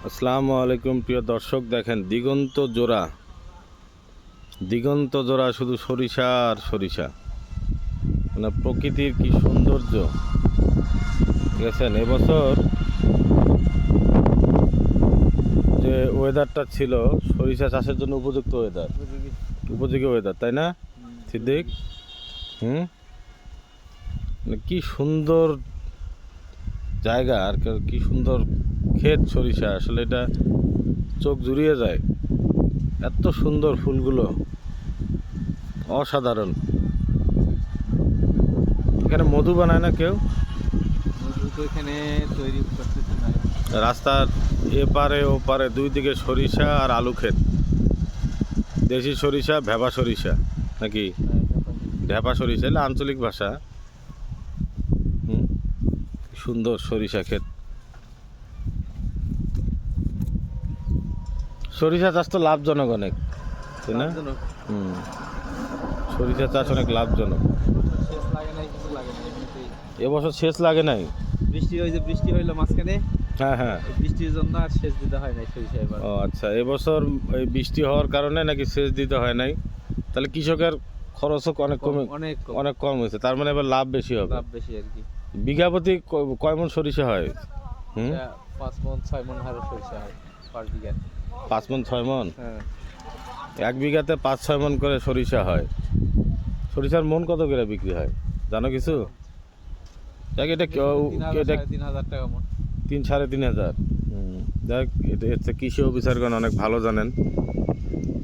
আসসালামু আলাইকুম প্রিয় দর্শক, দেখেন দিগন্ত জোড়া শুধু সরিষা আর সরিষা। মানে প্রকৃতির কি সৌন্দর্য দেখেছেন। এবছর যে ওয়েদারটা ছিল সরিষা চাষের জন্য উপযুক্ত ওয়েদার, উপযোগী ওয়েদার, তাই না সিদ্দিক? মানে কি সুন্দর জায়গা আর কি সুন্দর ক্ষেত সরিষা, আসলে এটা চোখ জুড়িয়ে যায়। এত সুন্দর ফুলগুলো, অসাধারণ। এখানে মধু বানায় না কেউ? মধু তো এখানে তৈরি করতেছে না। রাস্তার এপারে ওপারে দুই দিকে সরিষা আর আলু ক্ষেত। দেশি সরিষা, ভেপা সরিষা নাকি? ভেপা সরিষা এলে আঞ্চলিক ভাষা। সুন্দর সরিষা ক্ষেত। সরিষা চাষ তো লাভজনক অনেক, তাই না? সরিষা চাষ অনেক লাভজনক। এবছর সেচ লাগে নাই। বৃষ্টি হইলো মাঝখানে। হ্যাঁ, বৃষ্টির জন্য আর সেচ দিতে হয় নাই সরিষা এবার। ও আচ্ছা, এবছর এই বৃষ্টি হওয়ার কারণে নাকি সেচ দিতে হয় নাই, তাহলে কৃষকের খরচও অনেক কম হয়েছে। তার মানে এবার লাভ বেশি হবে। লাভ বেশি আর কি। বিঘা প্রতি কয় মণ সরিষা হয়? 5 মণ 6 মণ হারে সরিষা হয় পার বিঘা। 5 মণ 6 মণ? হ্যাঁ, 1 বিঘাতে 5-6 মণ করে সরিষা হয়। সরিষার মণ কত করে বিক্রি হয় জানো কিছু? দেখ, এটা 3,000 টাকা মণ। 3,000-3,500। দেখ, এটা কৃষি অফিসারগণ অনেক ভালো জানেন।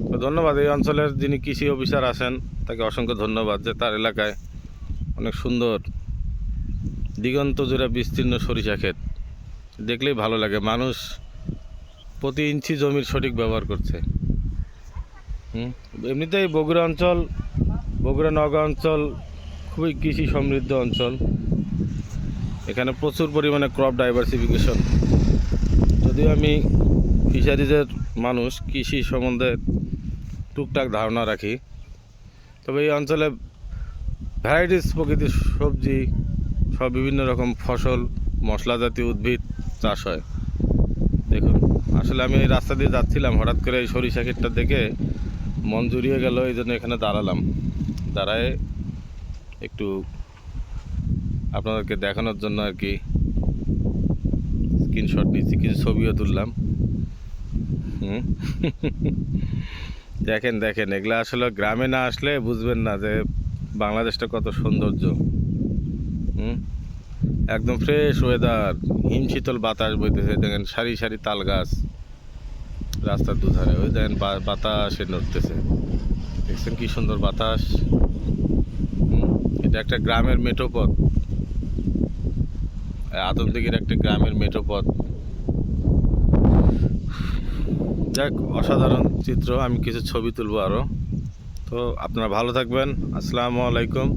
তো ধন্যবাদ। এই অঞ্চলের যিনি কৃষি অফিসার আছেন তাকে অসংখ্য ধন্যবাদ যে তার এলাকায় অনেক সুন্দর দিগন্ত জোড়া বিস্তীর্ণ সরিষা ক্ষেত দেখলেই ভালো লাগে। মানুষ প্রতি ইঞ্চি জমির সঠিক ব্যবহার করছে। এমনিতেই বগুড়া নওগাঁ অঞ্চল খুবই কৃষি সমৃদ্ধ অঞ্চল। এখানে প্রচুর পরিমাণে ক্রপ ডাইভার্সিফিকেশন। যদিও আমি ফিশারিজের মানুষ, কৃষি সম্বন্ধে টুকটাক ধারণা রাখি, তবে এই অঞ্চলে ভ্যারাইটিস প্রকৃতির সবজি সব বিভিন্ন রকম ফসল, মশলা জাতীয় উদ্ভিদ চাষ হয়। দেখুন, আসলে আমি এই রাস্তা দিয়ে যাচ্ছিলাম, হঠাৎ করে এই সরিষা ক্ষেতটা দেখে মন জুড়িয়ে গেল। এই জন্য এখানে দাঁড়ায় একটু আপনাদেরকে দেখানোর জন্য আর কি স্ক্রিনশট নিচ্ছি, কিছু ছবিও তুললাম। দেখেন এগুলা আসলে গ্রামে না আসলে বুঝবেন না যে বাংলাদেশটা কত সৌন্দর্য। একদম ফ্রেশ ওয়েদার, হিমশীতল বাতাস বইতেছে। দেখেন সারি সারি তাল গাছ রাস্তার দুধারে, ওই দেখেন বাতাসে নড়তেছে। দেখছেন কি সুন্দর বাতাস। এটা একটা গ্রামের মেঠোপথ, আদমদিঘির একটা গ্রামের মেঠোপথ। যাক, অসাধারণ চিত্র। আমি কিছু ছবি তুলবো আরও। তো আপনারা ভালো থাকবেন। আসসালামু আলাইকুম।